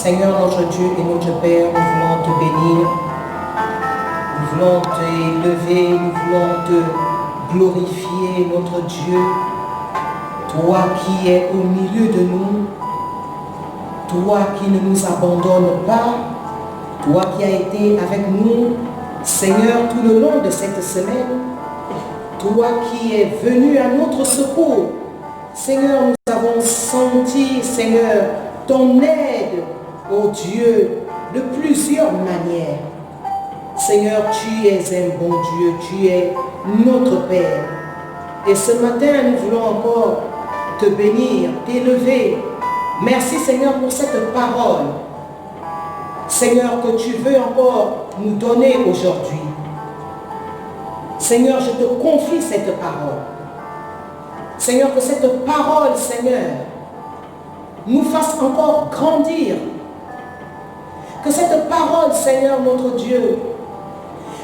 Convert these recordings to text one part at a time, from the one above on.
Seigneur notre Dieu et notre Père, nous voulons te bénir, nous voulons t'élever, nous voulons te glorifier, notre Dieu, toi qui es au milieu de nous, toi qui ne nous abandonnes pas, toi qui as été avec nous, Seigneur, tout le long de cette semaine, toi qui es venu à notre secours. Seigneur, nous avons senti, Seigneur, ton aide, ô Dieu, de plusieurs manières. Seigneur, tu es un bon Dieu, tu es notre Père. Et ce matin, nous voulons encore te bénir, t'élever. Merci, Seigneur, pour cette parole. Seigneur, que tu veux encore nous donner aujourd'hui. Seigneur, je te confie cette parole. Seigneur, que cette parole, Seigneur, nous fasse encore grandir. Que cette parole, Seigneur, notre Dieu,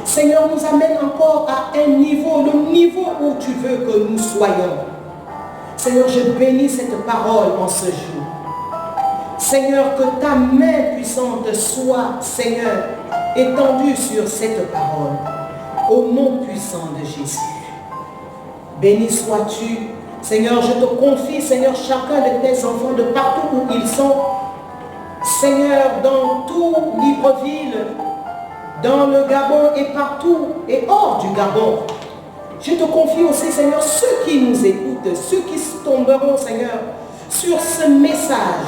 Seigneur, nous amène encore à un niveau, le niveau où tu veux que nous soyons. Seigneur, je bénis cette parole en ce jour. Seigneur, que ta main puissante soit, Seigneur, étendue sur cette parole. Au nom puissant de Jésus. Béni sois-tu. Seigneur, je te confie, Seigneur, chacun de tes enfants de partout où ils sont. Seigneur, dans tout Libreville, dans le Gabon et partout et hors du Gabon. Je te confie aussi, Seigneur, ceux qui nous écoutent, ceux qui tomberont, Seigneur, sur ce message.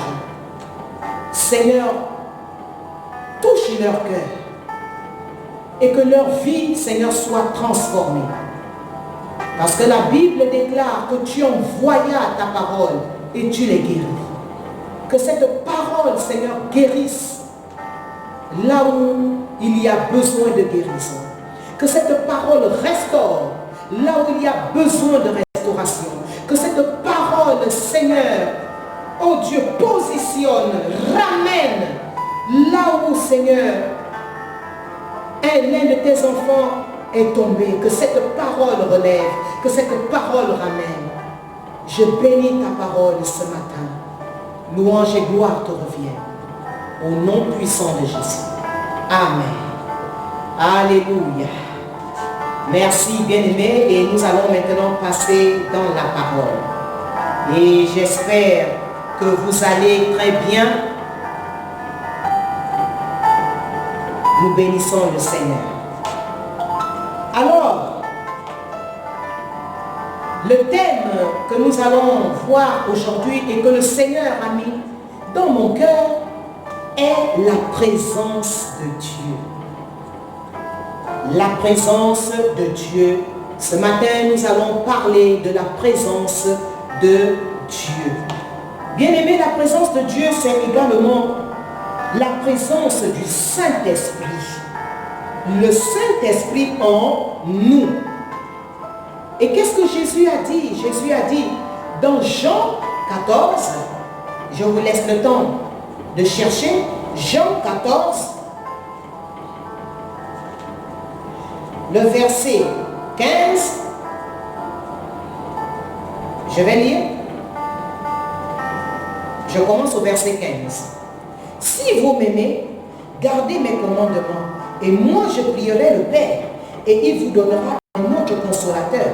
Seigneur, touche leur cœur et que leur vie, Seigneur, soit transformée. Parce que la Bible déclare que tu envoyas ta parole et tu les guéris. Que cette parole, Seigneur, guérisse là où il y a besoin de guérison. Que cette parole restaure là où il y a besoin de restauration. Que cette parole, Seigneur, oh Dieu, positionne, ramène là où, Seigneur, l'un de tes enfants est tombé. Que cette parole relève, que cette parole ramène. Je bénis ta parole ce matin. Louange et gloire te reviennent. Au nom puissant de Jésus. Amen. Alléluia. Merci bien-aimés. Et nous allons maintenant passer dans la parole. Et j'espère que vous allez très bien. Nous bénissons le Seigneur. Alors, le thème que nous allons voir aujourd'hui et que le Seigneur a mis dans mon cœur est la présence de Dieu. La présence de Dieu. Ce matin, nous allons parler de la présence de Dieu. Bien-aimé, la présence de Dieu, c'est également la présence du Saint-Esprit. Le Saint-Esprit en nous. Et qu'est-ce que Jésus a dit? Jésus a dit dans Jean 14, je vous laisse le temps de chercher, Jean 14, le verset 15, je vais lire, je commence au verset 15. Si vous m'aimez, gardez mes commandements, et moi je prierai le Père, et il vous donnera un autre consolateur,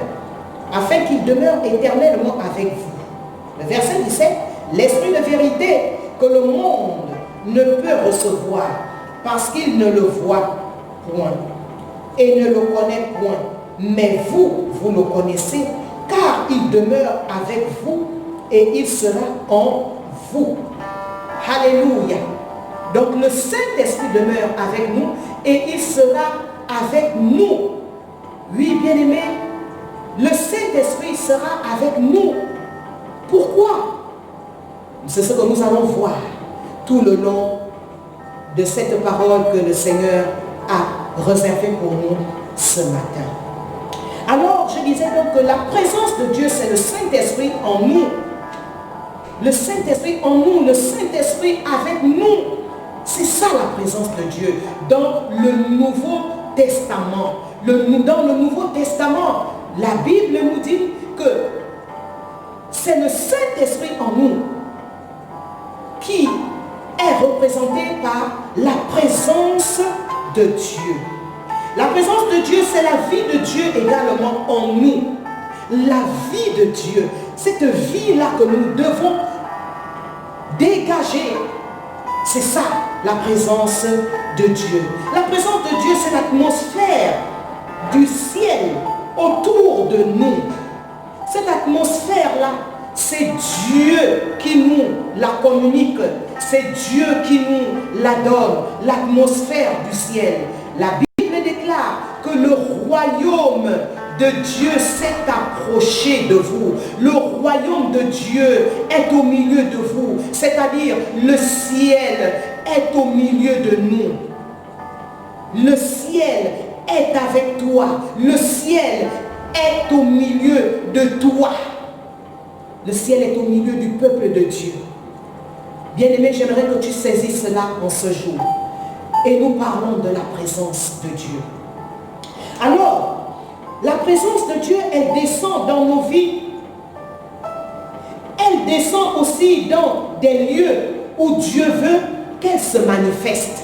afin qu'il demeure éternellement avec vous. Le verset 17, l'esprit de vérité que le monde ne peut recevoir, parce qu'il ne le voit point, et ne le connaît point. Mais vous, vous le connaissez, car il demeure avec vous, et il sera en vous. Alléluia. Donc le Saint-Esprit demeure avec nous et il sera avec nous. Oui, bien-aimés, le Saint-Esprit sera avec nous. Pourquoi? C'est ce que nous allons voir tout le long de cette parole que le Seigneur a réservée pour nous ce matin. Alors, je disais donc que la présence de Dieu, c'est le Saint-Esprit en nous. Le Saint-Esprit en nous, le Saint-Esprit avec nous. C'est ça la présence de Dieu dans le Nouveau Testament. Dans le Nouveau Testament, la Bible nous dit que c'est le Saint-Esprit en nous qui est représenté représentée par la présence de Dieu. La présence de Dieu, c'est la vie de Dieu également en nous. La vie de Dieu, cette vie-là que nous devons dégager, c'est ça, la présence de Dieu. La présence de Dieu, c'est l'atmosphère du ciel autour de nous. Cette atmosphère-là, c'est Dieu qui nous la communique. C'est Dieu qui nous la donne, l'atmosphère du ciel. La Bible déclare que le royaume de Dieu s'est approché de vous. Le royaume de Dieu est au milieu de vous. C'est-à-dire, le ciel est au milieu de nous. Le ciel est avec toi. Le ciel est au milieu de toi. Le ciel est au milieu du peuple de Dieu. Bien-aimé, j'aimerais que tu saisisses cela en ce jour. Et nous parlons de la présence de Dieu. Alors, la présence de Dieu, elle descend dans nos vies. Elle descend aussi dans des lieux où Dieu veut qu'elle se manifeste.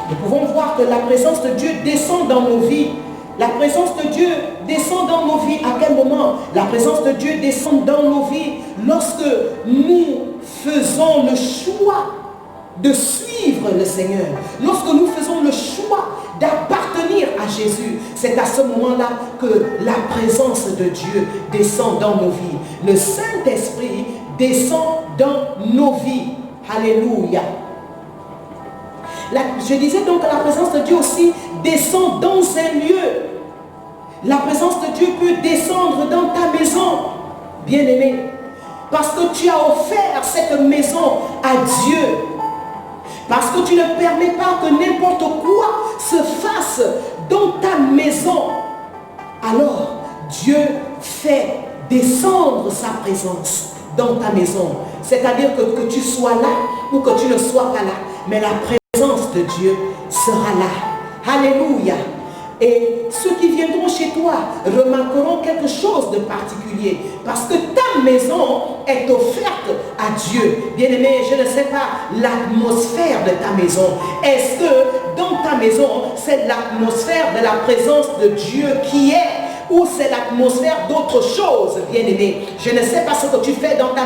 Nous pouvons voir que la présence de Dieu descend dans nos vies. La présence de Dieu descend dans nos vies. À quel moment? La présence de Dieu descend dans nos vies lorsque nous faisons le choix de suivre le Seigneur. Lorsque nous faisons le choix d'appartenir à Jésus, c'est à ce moment-là que la présence de Dieu descend dans nos vies. Le Saint-Esprit descend dans nos vies. Alléluia. Je disais donc que la présence de Dieu aussi descend dans un lieu. La présence de Dieu peut descendre dans ta maison, bien-aimé, parce que tu as offert cette maison à Dieu. Parce que tu ne permets pas que n'importe quoi se fasse dans ta maison. Alors, Dieu fait descendre sa présence dans ta maison. C'est-à-dire que tu sois là ou que tu ne sois pas là. Mais la présence de Dieu sera là. Alléluia. Et ceux qui viendront chez toi remarqueront quelque chose de particulier. Parce que ta maison est offerte à Dieu. Bien-aimé, je ne sais pas l'atmosphère de ta maison. Est-ce que dans ta maison, c'est l'atmosphère de la présence de Dieu qui est, ou c'est l'atmosphère d'autre chose, bien-aimé? Je ne sais pas ce que tu fais dans ta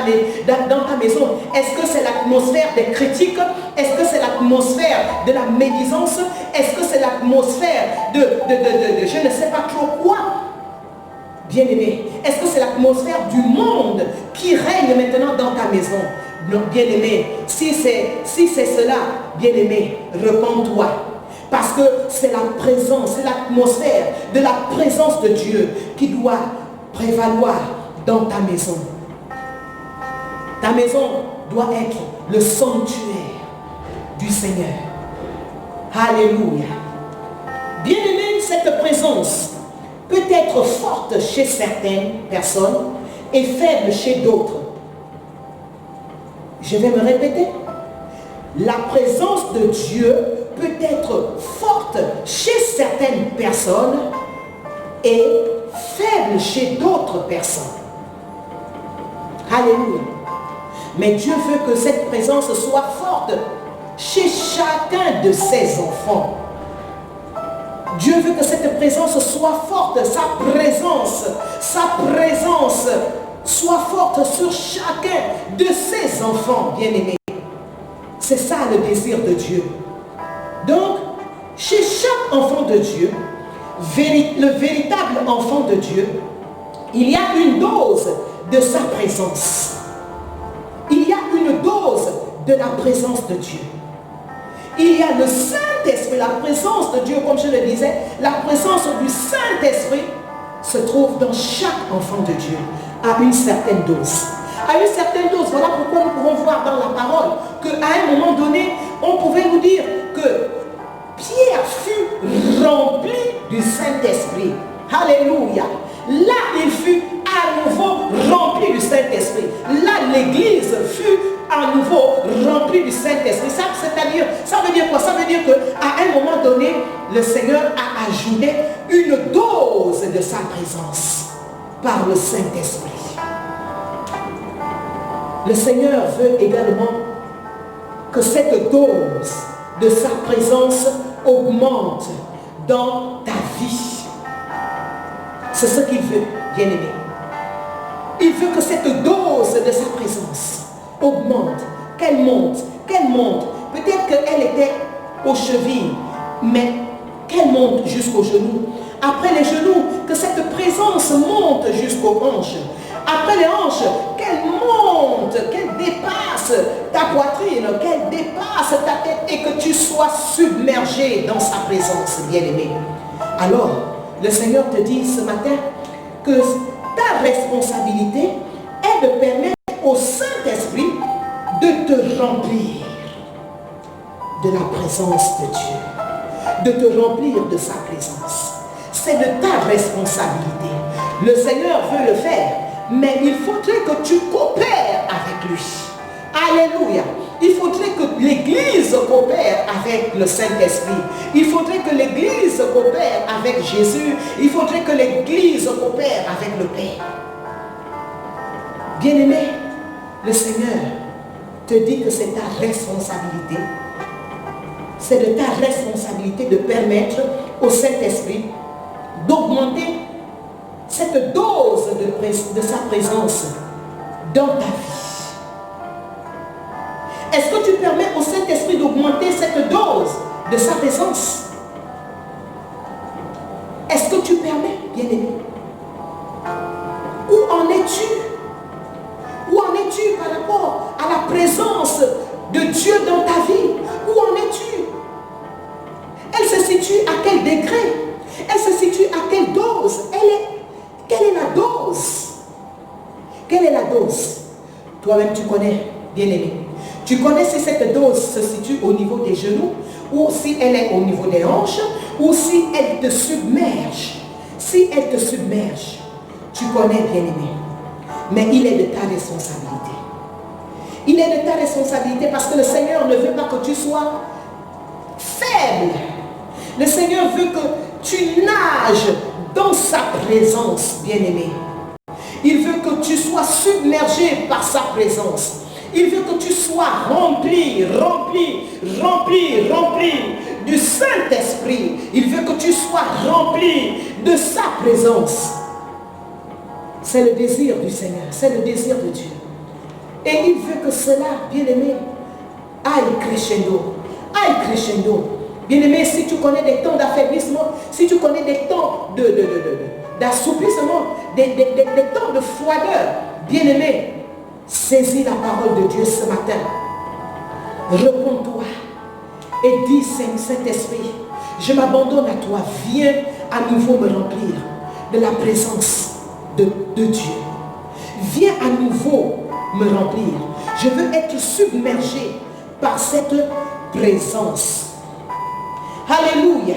maison. Est-ce que c'est l'atmosphère des critiques? Est-ce que c'est l'atmosphère de la médisance? Est-ce que c'est l'atmosphère de je ne sais pas trop quoi? Bien-aimé, est-ce que c'est l'atmosphère du monde qui règne maintenant dans ta maison? Non, bien-aimé, si c'est cela, bien-aimé, réponds-toi. Parce que c'est la présence, c'est l'atmosphère de la présence de Dieu qui doit prévaloir dans ta maison. Ta maison doit être le sanctuaire du Seigneur. Alléluia. Bien-aimé, cette présence peut être forte chez certaines personnes et faible chez d'autres. Je vais me répéter. La présence de Dieu peut être forte chez certaines personnes et faible chez d'autres personnes. Alléluia. Mais Dieu veut que cette présence soit forte chez chacun de ses enfants. Dieu veut que cette présence soit forte, sa présence soit forte sur chacun de ses enfants bien-aimés. C'est ça le désir de Dieu. Donc, chez chaque enfant de Dieu, le véritable enfant de Dieu, il y a une dose de sa présence. Il y a une dose de la présence de Dieu. Il y a le Saint-Esprit, la présence de Dieu, comme je le disais, la présence du Saint-Esprit se trouve dans chaque enfant de Dieu à une certaine dose. À une certaine dose, voilà pourquoi nous pouvons voir dans la parole qu'à un moment donné, on pouvait nous dire que Pierre fut rempli du Saint-Esprit. Alléluia. Là, il fut à nouveau rempli du Saint-Esprit. Là, l'Église fut à nouveau remplie du Saint-Esprit. Ça veut dire quoi? Ça veut dire qu'à un moment donné, le Seigneur a ajouté une dose de sa présence par le Saint-Esprit. Le Seigneur veut également que cette dose de sa présence augmente dans ta vie. C'est ce qu'il veut, bien-aimé. Il veut que cette dose de sa présence augmente, qu'elle monte, qu'elle monte. Peut-être qu'elle était aux chevilles, mais qu'elle monte jusqu'aux genoux. Après les genoux, que cette présence monte jusqu'aux hanches. Après les hanches, qu'elle monte, qu'elle dépasse ta poitrine, qu'elle dépasse ta tête et que tu sois submergé dans sa présence, bien-aimé. Alors, le Seigneur te dit ce matin que ta responsabilité est de permettre au Saint-Esprit de te remplir de la présence de Dieu, de te remplir de sa présence. C'est de ta responsabilité. Le Seigneur veut le faire, mais il faudrait que tu coopères avec lui. Alléluia. Il faudrait que l'Église coopère avec le Saint-Esprit. Il faudrait que l'Église coopère avec Jésus. Il faudrait que l'Église coopère avec le Père. Bien-aimé, le Seigneur te dit que c'est ta responsabilité. C'est de ta responsabilité de permettre au Saint-Esprit d'augmenter cette dose de sa présence dans ta vie. Est-ce que tu permets au Saint-Esprit d'augmenter cette dose de sa présence? Est-ce que tu permets, bien-aimé? Où en es-tu? Où en es-tu par rapport à la présence de Dieu dans ta vie? Où en es-tu? Elle se situe à quel degré? Elle se situe à quelle dose? Quelle est la dose? Quelle est la dose? Toi-même tu connais, bien-aimé. Tu connais si cette dose se situe au niveau des genoux, ou si elle est au niveau des hanches, ou si elle te submerge. Si elle te submerge, tu connais, bien-aimé. Mais il est de ta responsabilité. Il est de ta responsabilité parce que le Seigneur ne veut pas que tu sois faible. Le Seigneur veut que tu nages dans sa présence, bien-aimé. Il veut que tu sois submergé par sa présence. Il veut que tu sois rempli du Saint-Esprit. Il veut que tu sois rempli de sa présence. C'est le désir du Seigneur, c'est le désir de Dieu. Et il veut que cela, bien-aimé, aille crescendo. Aille crescendo. Bien-aimé, si tu connais des temps d'affaiblissement, si tu connais des temps d'assouplissement, des temps de froideur, bien-aimé, saisis la parole de Dieu ce matin. Réponds-toi et dis, Saint-Esprit, je m'abandonne à toi. Viens à nouveau me remplir de la présence de Dieu. Viens à nouveau me remplir. Je veux être submergé par cette présence. Alléluia.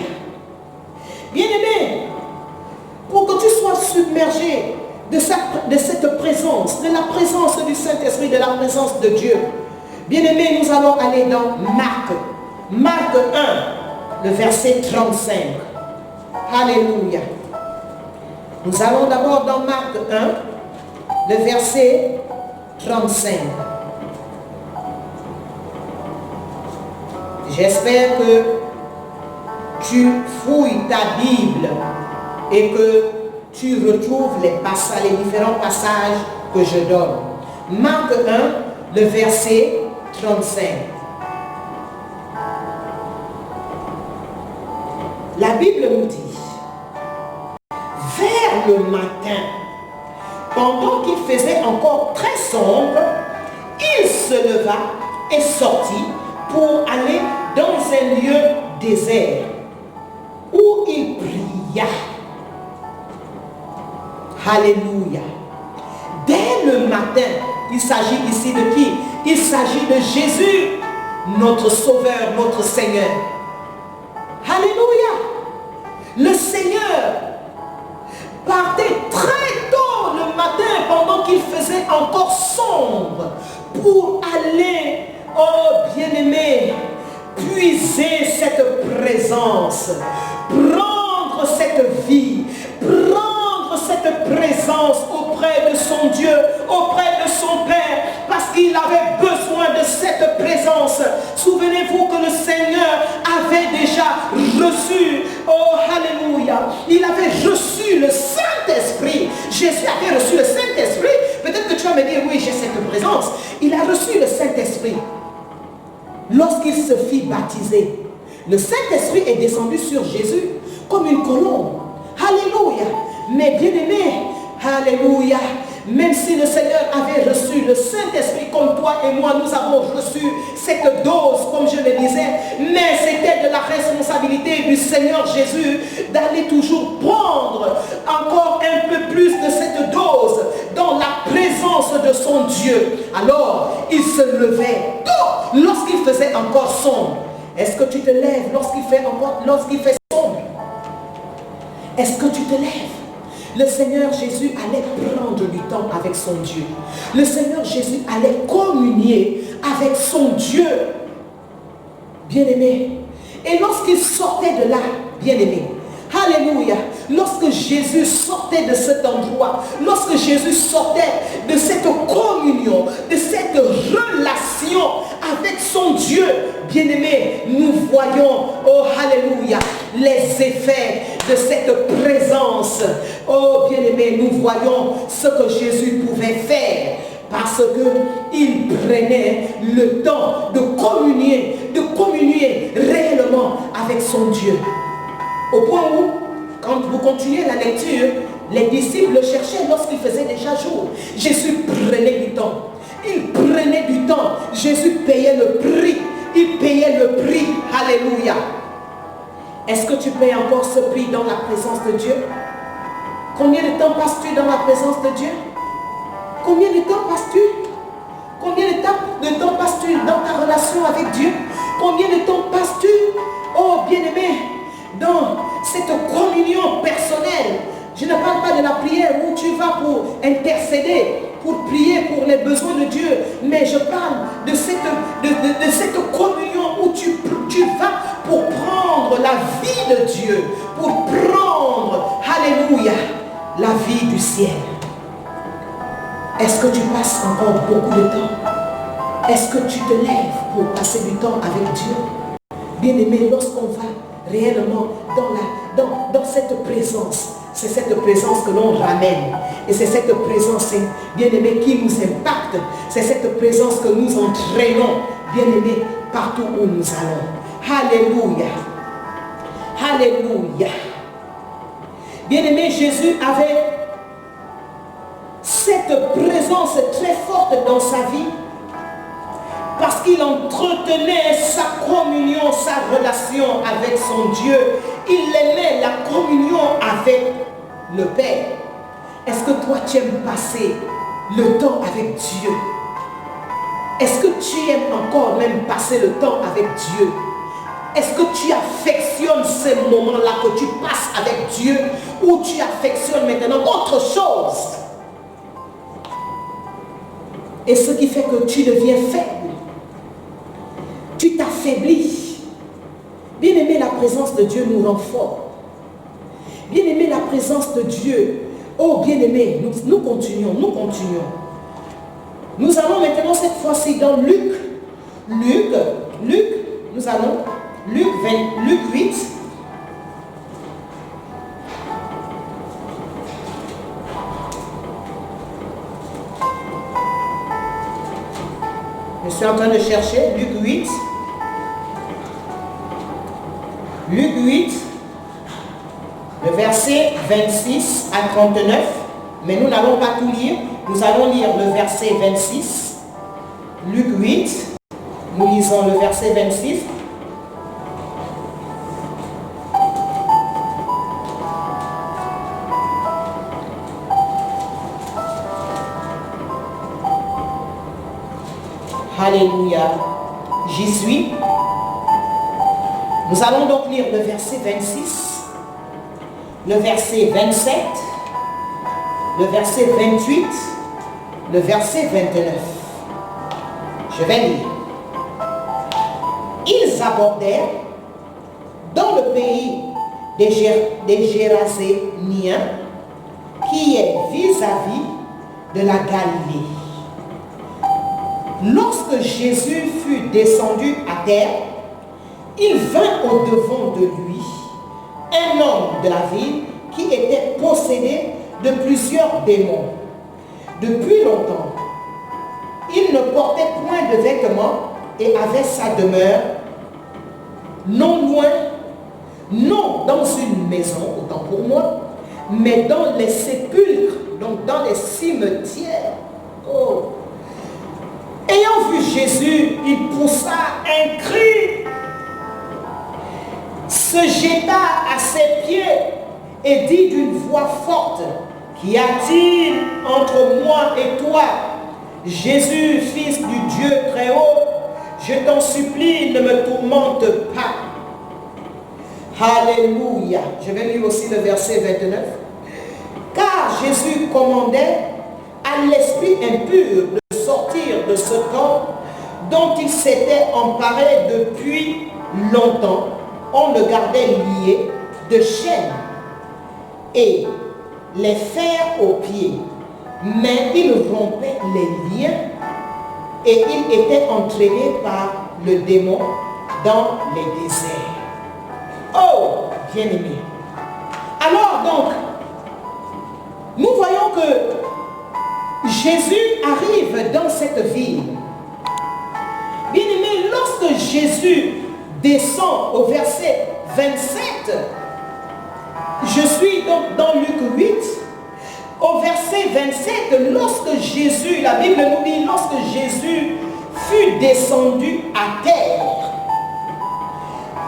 Bien-aimé, pour que tu sois submergé de cette présence, de la présence du Saint-Esprit, de la présence de Dieu. Bien-aimé, nous allons aller dans Marc 1, le verset 35. Alléluia. Nous allons d'abord dans Marc 1, le verset 35. J'espère que tu fouilles ta Bible et que tu retrouves les différents passages que je donne. Marc 1, le verset 35. La Bible nous dit, vers le matin, pendant qu'il faisait encore très sombre, il se leva et sortit pour aller dans un lieu désert où il pria. Alléluia. Dès le matin, il s'agit ici de qui? Il s'agit de Jésus, notre Sauveur, notre Seigneur. Alléluia. Le Seigneur partait très tôt le matin pendant qu'il faisait encore sombre pour aller, oh bien-aimé, puiser cette présence, prendre cette vie, prendre cette présence auprès de son Dieu, auprès de son Père, parce qu'il avait besoin de cette présence. Souvenez-vous que le Seigneur avait déjà reçu, oh alléluia, il avait reçu le Saint-Esprit. Jésus avait reçu le Saint-Esprit. Peut-être que tu vas me dire, oui, j'ai cette présence. Il a reçu le Saint-Esprit lorsqu'il se fit baptiser. Le Saint-Esprit est descendu sur Jésus comme une colombe. Alléluia. Mais bien aimé, alléluia, même si le Seigneur avait reçu le Saint-Esprit comme toi et moi, nous avons reçu cette dose, comme je le disais, mais c'était de la responsabilité du Seigneur Jésus d'aller toujours prendre encore un peu plus de cette dose dans la présence de son Dieu. Alors, il se levait tôt lorsqu'il faisait encore sombre. Est-ce que tu te lèves lorsqu'il fait sombre? Est-ce que tu te lèves? Le Seigneur Jésus allait prendre du temps avec son Dieu. Le Seigneur Jésus allait communier avec son Dieu. Bien-aimé. Et lorsqu'il sortait de là, bien-aimé, alléluia, lorsque Jésus sortait de cet endroit, lorsque Jésus sortait de cette communion, de cette relation avec son Dieu, bien-aimé, nous voyons, oh alléluia, les effets de cette présence. Oh bien-aimé, nous voyons ce que Jésus pouvait faire parce qu'il prenait le temps de communier réellement avec son Dieu. Au point où, quand vous continuez la lecture, les disciples le cherchaient lorsqu'il faisait déjà jour. Jésus prenait du temps. Il prenait du temps. Jésus payait le prix. Il payait le prix. Alléluia. Est-ce que tu payes encore ce prix dans la présence de Dieu? Combien de temps passes-tu dans la présence de Dieu? Combien de temps passes-tu? Combien de temps passes-tu dans ta relation avec Dieu? Combien de temps passes-tu, oh bien-aimé, dans cette communion personnelle? Je ne parle pas de la prière où tu vas pour intercéder, pour prier pour les besoins de Dieu, mais je parle de cette communion où tu vas pour prendre la vie de Dieu, pour prendre, alléluia, la vie du ciel. Est-ce que tu passes encore beaucoup de temps? Est-ce que tu te lèves pour passer du temps avec Dieu? Bien-aimé, lorsqu'on va réellement dans cette présence, c'est cette présence que l'on ramène. Et c'est cette présence, bien-aimé, qui nous impacte. C'est cette présence que nous entraînons, bien-aimé, partout où nous allons. Alléluia. Alléluia. Bien-aimé, Jésus avait cette présence très forte dans sa vie parce qu'il entretenait sa communion, sa relation avec son Dieu. Il aimait la communion avec le Père. Est-ce que toi tu aimes passer le temps avec Dieu? Est-ce que tu aimes encore même passer le temps avec Dieu? Est-ce que tu affectionnes ces moments-là que tu passes avec Dieu ou tu affectionnes maintenant autre chose? Et ce qui fait que tu deviens faible, tu t'affaiblis. Bien-aimé, la présence de Dieu nous rend forts. Bien-aimé, la présence de Dieu, oh bien-aimé, nous continuons. Nous allons maintenant cette fois-ci dans Luc, nous allons, Luc 8. Je suis en train de chercher Luc 8. Luc 8, le verset 26 à 39. Mais nous n'allons pas tout lire. Nous allons lire le verset 26. Luc 8, nous lisons le verset 26. Alléluia. J'y suis. Nous allons donc lire le verset 26, le verset 27, le verset 28, le verset 29. Je vais lire. Ils abordèrent dans le pays des Géraséniens, qui est vis-à-vis de la Galilée. lorsque Jésus fut descendu à terre, il vint au-devant de lui un homme de la ville qui était possédé de plusieurs démons. Depuis longtemps, il ne portait point de vêtements et avait sa demeure non loin, non dans une maison, autant pour moi, mais dans les sépulcres, donc dans les cimetières. Oh. Ayant vu Jésus, il poussa un cri, se jeta à ses pieds et dit d'une voix forte, qu'y a-t-il entre moi et toi, Jésus, fils du Dieu très haut? Je t'en supplie, ne me tourmente pas. Alléluia. Je vais lire aussi le verset 29. Car Jésus commandait à l'esprit impur de sortir de ce corps dont il s'était emparé depuis longtemps. On le gardait lié de chaînes et les fers aux pieds. Mais il rompait les liens et il était entraîné par le démon dans les déserts. Oh, bien-aimé. Alors donc, nous voyons que Jésus arrive dans cette ville. Bien-aimé, lorsque Jésus descend au verset 27, je suis donc dans Luc 8, au verset 27, lorsque Jésus, la Bible nous dit, lorsque Jésus fut descendu à terre,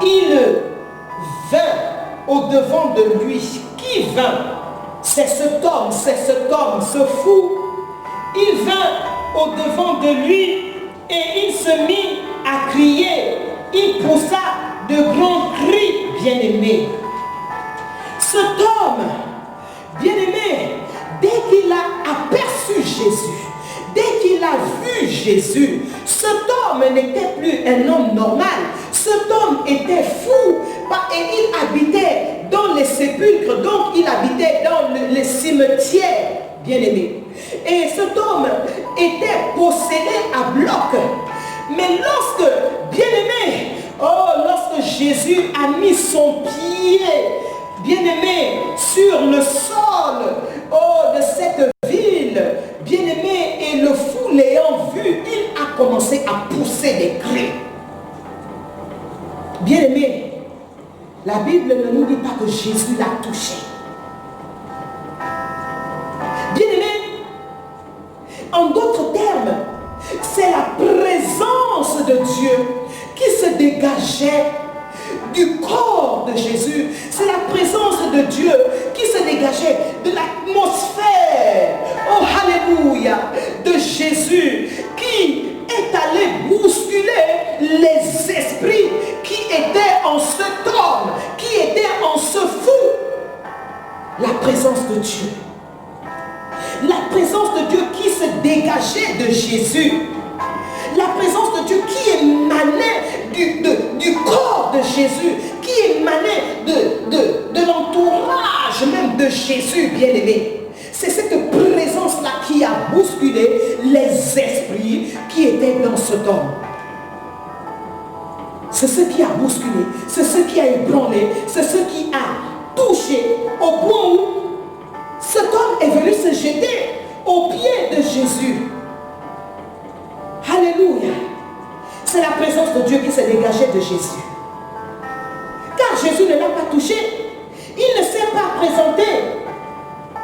il vint au-devant de lui. Qui vint? C'est cet homme, ce fou. Il vint au-devant de lui et il se mit à crier. Il poussa de grands cris, bien-aimé. Cet homme, bien-aimé, dès qu'il a aperçu Jésus, dès qu'il a vu Jésus, cet homme n'était plus un homme normal. Cet homme était fou et il habitait dans les sépulcres, donc il habitait dans les cimetières, bien-aimé. Et cet homme était possédé à bloc. Mais lorsque, bien-aimé, lorsque Jésus a mis son pied, bien-aimé, sur le sol de cette ville, bien-aimé, et le fou l'ayant vu, il a commencé à pousser des cris. Bien-aimé, la Bible ne nous dit pas que Jésus l'a touché. Bien-aimé, en d'autres termes, c'est la présence de Dieu qui se dégageait du corps de Jésus. C'est la présence de Dieu qui se dégageait de l'atmosphère, oh alléluia, de Jésus, qui est allé bousculer les esprits qui étaient en cet homme, qui étaient en ce fou. La présence de Dieu. La présence de Dieu qui se dégageait de Jésus. La présence de Dieu qui émanait du corps de Jésus, qui émanait de l'entourage même de Jésus, bien-aimé. C'est cette présence-là qui a bousculé les esprits qui étaient dans cet homme. C'est ce qui a bousculé, c'est ce qui a ébranlé, c'est ce qui a touché au point où cet homme est venu se jeter aux pieds de Jésus. Alléluia. C'est la présence de Dieu qui s'est dégagée de Jésus. Car Jésus ne l'a pas touché. Il ne s'est pas présenté.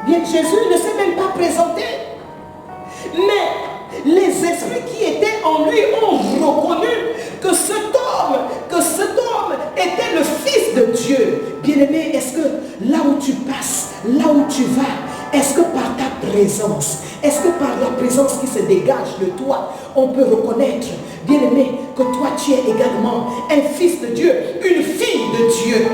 Bien, Jésus ne s'est même pas présenté. Mais les esprits qui étaient en lui ont reconnu que cet homme était le Fils de Dieu. Bien-aimé, est-ce que là où tu passes, là où tu vas, est-ce que par ta présence, est-ce que par la présence qui se dégage de toi, on peut reconnaître, bien-aimé, que toi tu es également un fils de Dieu, une fille de Dieu?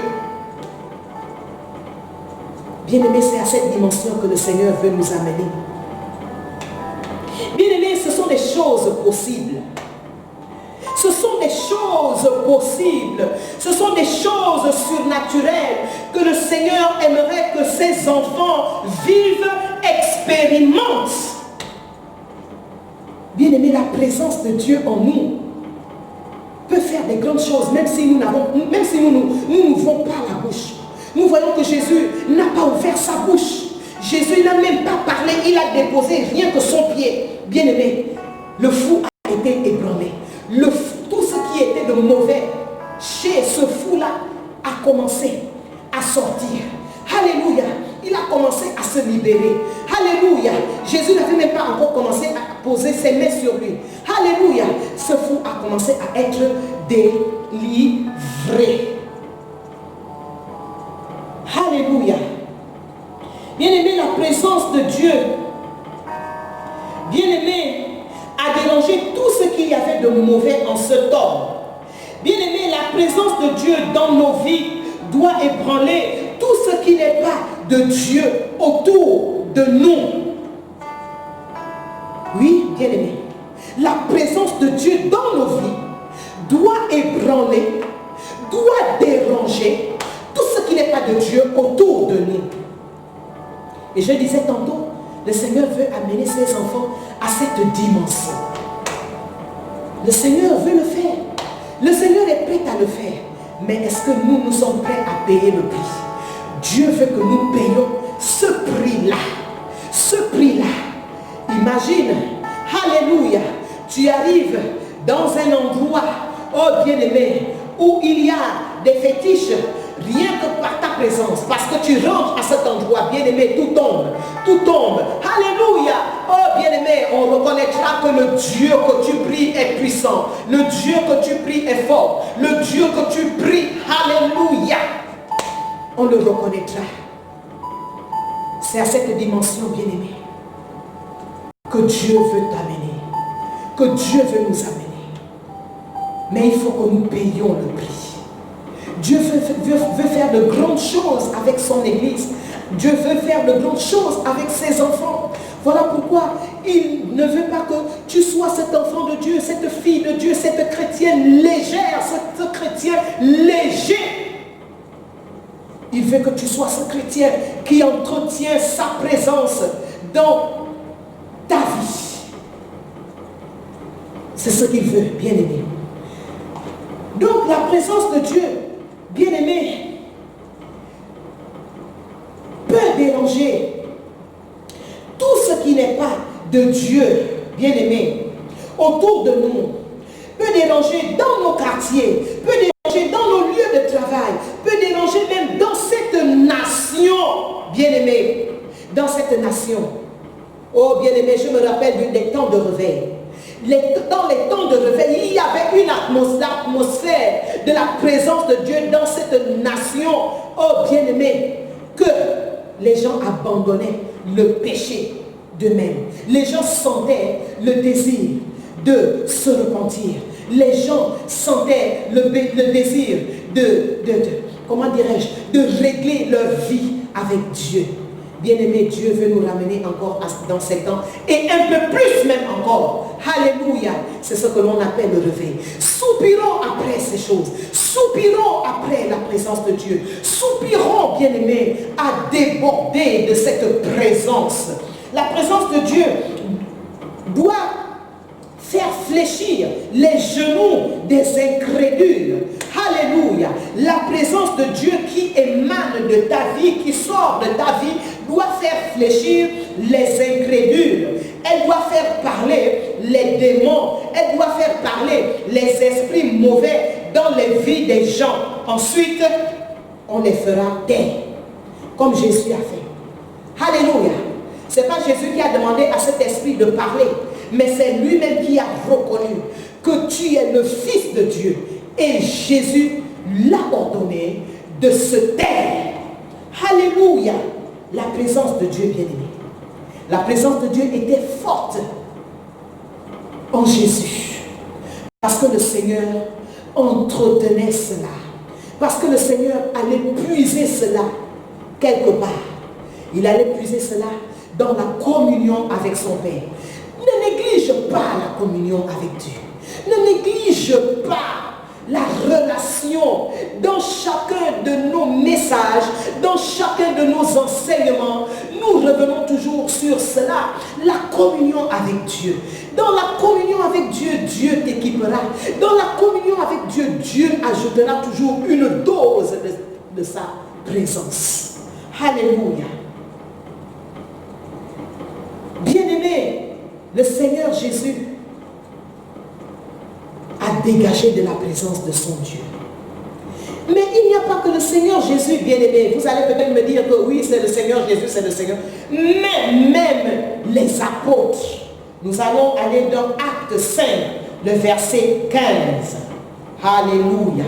Bien-aimé, c'est à cette dimension que le Seigneur veut nous amener. Bien-aimé, ce sont des choses possibles. Ce sont des choses possibles. Ce sont des choses surnaturelles que le Seigneur aimerait que ses enfants vivent, expérimentent. Bien-aimé, la présence de Dieu en nous peut faire des grandes choses, même si nous n'ouvrons pas la bouche. Nous voyons que Jésus n'a pas ouvert sa bouche. Jésus n'a même pas parlé, il a déposé rien que son pied. Bien-aimé, le fou a été ébranlé. Tout ce qui était de mauvais chez ce fou-là a commencé à sortir. Alléluia. Il a commencé à se libérer. Alléluia. Jésus n'avait même pas encore commencé à poser ses mains sur lui. Alléluia. Ce fou a commencé à être délivré. Alléluia. Bien-aimé, la présence de Dieu, bien-aimé, a dérangé tout ce qu'il y avait de mauvais en ce temps. Bien-aimé, la présence de Dieu dans nos vies doit ébranler tout ce qui n'est pas de Dieu autour de nous. Oui, bien-aimé, la présence de Dieu dans nos vies doit ébranler, doit déranger tout ce qui n'est pas de Dieu autour de nous. Et je disais tantôt, le Seigneur veut amener ses enfants à cette dimension. Le Seigneur veut le faire. Le Seigneur est prêt à le faire. Mais est-ce que nous sommes prêts à payer le prix? Dieu veut que nous payions ce prix-là. Ce prix-là. Imagine, alléluia, tu arrives dans un endroit, oh bien-aimé, où il y a des fétiches, rien que par ta présence, parce que tu rentres à cet endroit, bien-aimé, tout tombe, tout tombe. Alléluia. Oh bien-aimé, on reconnaîtra que le Dieu que tu pries est puissant, le Dieu que tu pries est fort, le Dieu que tu pries, alléluia, on le reconnaîtra. C'est à cette dimension, bien-aimé, que Dieu veut t'amener, que Dieu veut nous amener. Mais il faut que nous payions le prix. Dieu veut faire de grandes choses avec son Église. Dieu veut faire de grandes choses avec ses enfants. Voilà pourquoi il ne veut pas que tu sois cet enfant de Dieu, cette fille de Dieu, cette chrétienne légère, ce chrétien léger. Il veut que tu sois ce chrétien qui entretient sa présence dans ta vie. C'est ce qu'il veut, bien-aimé. Donc la présence de Dieu, bien-aimé, peut déranger tout ce qui n'est pas de Dieu, bien-aimé, autour de nous. Peut déranger dans nos quartiers, peut déranger dans nos lieux de travail, peut déranger même dans cette nation, bien-aimé, dans cette nation. Oh bien-aimé, je me rappelle des temps de réveil. Dans les temps de réveil, il y avait une atmosphère de la présence de Dieu dans cette nation. Oh bien-aimé, que les gens abandonnaient le péché d'eux-mêmes. Les gens sentaient le désir de se repentir. Les gens sentaient le désir comment dirais-je, de régler leur vie avec Dieu. Bien-aimé, Dieu veut nous ramener encore dans ces temps et un peu plus même encore. Alléluia. C'est ce que l'on appelle le réveil. Soupirons après ces choses. Soupirons après la présence de Dieu. Soupirons, bien-aimé, à déborder de cette présence. La présence de Dieu doit faire fléchir les genoux des incrédules. Alléluia. La présence de Dieu qui émane de ta vie, qui sort de ta vie, doit faire fléchir les incrédules. Elle doit faire parler les démons. Elle doit faire parler les esprits mauvais dans les vies des gens. Ensuite, on les fera taire, comme Jésus a fait. Alléluia. Ce n'est pas Jésus qui a demandé à cet esprit de parler, mais c'est lui-même qui a reconnu que tu es le Fils de Dieu. Et Jésus l'a ordonné de se taire. Alléluia. La présence de Dieu, bien-aimé. La présence de Dieu était forte en Jésus. Parce que le Seigneur entretenait cela. Parce que le Seigneur allait puiser cela quelque part. Il allait puiser cela dans la communion avec son Père. Ne néglige pas la communion avec Dieu. Ne néglige pas la relation dans chacun de nos messages, dans chacun de nos enseignements. Nous revenons toujours sur cela, la communion avec Dieu. Dans la communion avec Dieu, Dieu t'équipera. Dans la communion avec Dieu, Dieu ajoutera toujours une dose de sa présence. Alléluia. Bien-aimé, le Seigneur Jésus a dégagé de la présence de son Dieu. Mais il n'y a pas que le Seigneur Jésus, bien-aimé. Vous allez peut-être me dire que oui, c'est le Seigneur Jésus, c'est le Seigneur. Mais même les apôtres, nous allons aller dans Acte 5, le verset 15. Alléluia.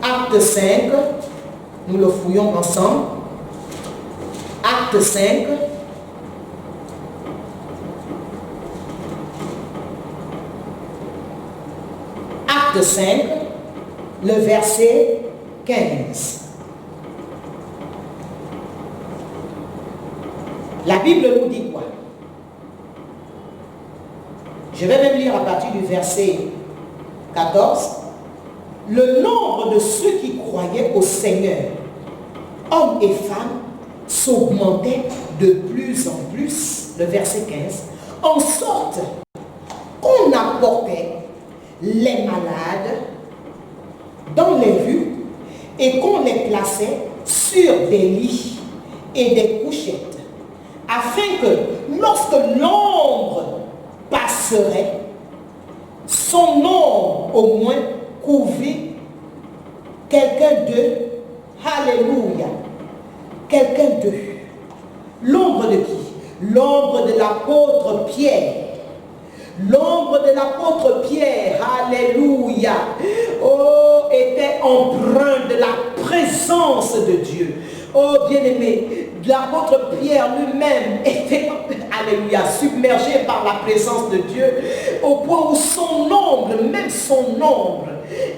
Acte 5, nous le fouillons ensemble. Acte 5. Acte 5, le verset 15. La Bible nous dit quoi? Je vais même lire à partir du verset 14. Le nombre de ceux qui croyaient au Seigneur, hommes et femmes, s'augmentait de plus en plus, le verset 15, en sorte qu'on apportait les malades dans les rues et qu'on les plaçait sur des lits et des couchettes, afin que lorsque l'ombre passerait, son ombre au moins couvrit quelqu'un d'eux. Alléluia. Quelqu'un d'eux. L'ombre de qui? L'ombre de l'apôtre Pierre. L'ombre de l'apôtre Pierre, alléluia, oh, était empreint de la présence de Dieu. Oh, bien-aimé, l'apôtre Pierre lui-même était, alléluia, submergé par la présence de Dieu, au point où son ombre, même son ombre,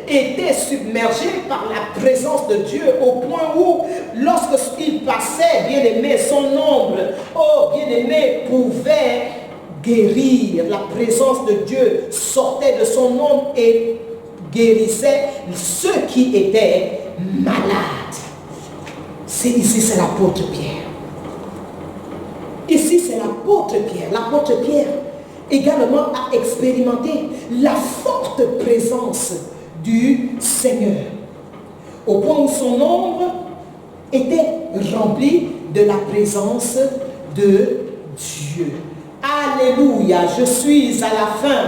était submergé par la présence de Dieu, au point où, lorsqu'il passait, bien-aimé, son ombre, oh, bien-aimé, pouvait guérir. La présence de Dieu sortait de son ombre et guérissait ceux qui étaient malades. Ici, c'est l'apôtre Pierre. Ici, c'est l'apôtre Pierre. L'apôtre Pierre également a expérimenté la forte présence du Seigneur, au point où son ombre était remplie de la présence de Dieu. Alléluia, je suis à la fin.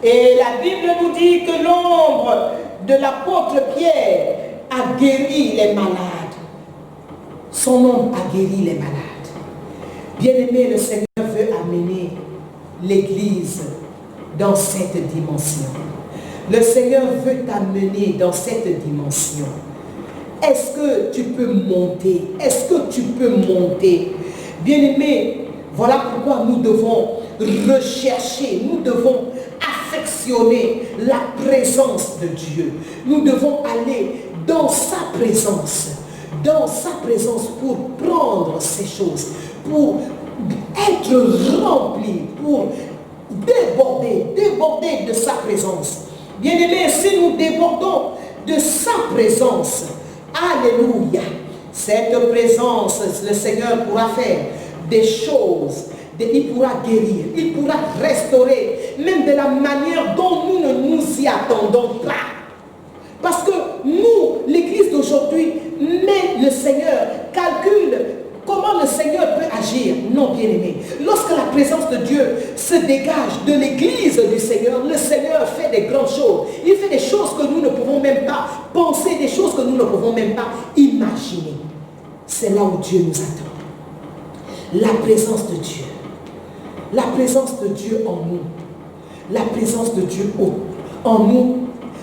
Et la Bible nous dit que l'ombre de l'apôtre Pierre a guéri les malades. Son ombre a guéri les malades. Bien-aimé, le Seigneur veut amener l'Église dans cette dimension. Le Seigneur veut t'amener dans cette dimension. Est-ce que tu peux monter? Est-ce que tu peux monter? Bien-aimé, voilà pourquoi nous devons rechercher, nous devons affectionner la présence de Dieu. Nous devons aller dans sa présence pour prendre ces choses, pour être rempli, pour déborder de sa présence. Bien-aimés, si nous débordons de sa présence, alléluia, cette présence, le Seigneur pourra faire des choses, il pourra guérir, il pourra restaurer, même de la manière dont nous ne nous y attendons pas. Parce que nous, l'Église d'aujourd'hui, mais le Seigneur calcule comment le Seigneur peut agir. Non, bien-aimé. Lorsque la présence de Dieu se dégage de l'Église du Seigneur, le Seigneur fait des grandes choses. Il fait des choses que nous ne pouvons même pas penser, des choses que nous ne pouvons même pas imaginer. C'est là où Dieu nous attend. La présence de Dieu. La présence de Dieu en nous. La présence de Dieu en nous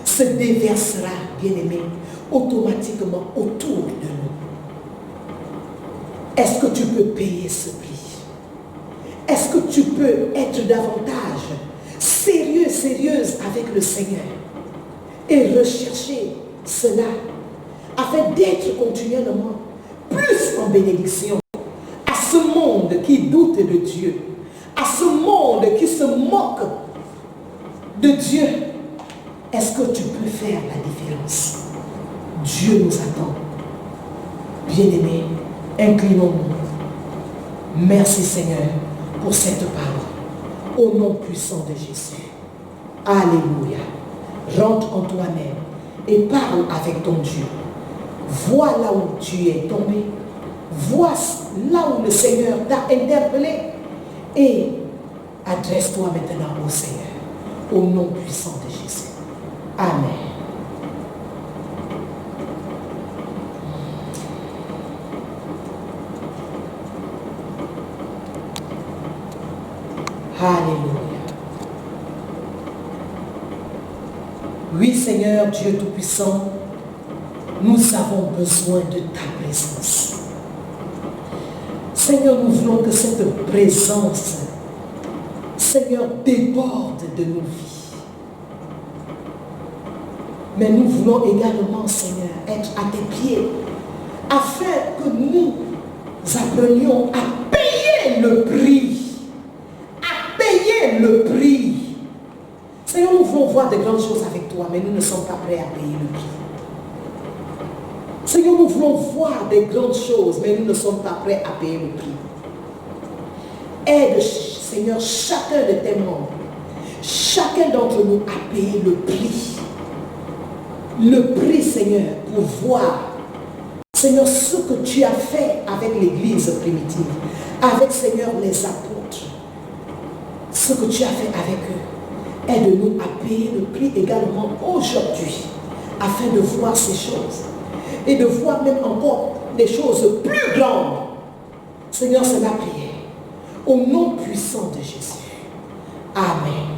se déversera, bien-aimé, automatiquement autour de nous. Est-ce que tu peux payer ce prix? Est-ce que tu peux être davantage sérieuse avec le Seigneur et rechercher cela afin d'être continuellement plus en bénédiction à ce monde qui doute de Dieu, à ce monde qui se moque de Dieu? Est-ce que tu peux faire la différence? Dieu nous attend. Bien-aimés, inclinons-nous. Merci Seigneur pour cette parole. Au nom puissant de Jésus. Alléluia. Rentre en toi-même et parle avec ton Dieu. Vois là où tu es tombé. Vois là où le Seigneur t'a interpellé. Et adresse-toi maintenant au Seigneur. Au nom puissant de Jésus. Amen. Alléluia. Oui, Seigneur Dieu Tout-Puissant, nous avons besoin de ta présence. Seigneur, nous voulons que cette présence, Seigneur, déborde de nos vies. Mais nous voulons également, Seigneur, être à tes pieds, afin que nous apprenions à payer le prix. À payer le prix. Seigneur, nous voulons voir de grandes choses avec toi, mais nous ne sommes pas prêts à payer le prix. Seigneur, nous voulons voir des grandes choses, mais nous ne sommes pas prêts à payer le prix. Aide, Seigneur, chacun de tes membres, chacun d'entre nous à payer le prix. Le prix, Seigneur, pour voir, Seigneur, ce que tu as fait avec l'église primitive, avec, Seigneur, les apôtres, ce que tu as fait avec eux. Aide-nous à payer le prix également aujourd'hui, afin de voir ces choses. Et de voir même encore des choses plus grandes. Seigneur, c'est ma prière. Au nom puissant de Jésus. Amen.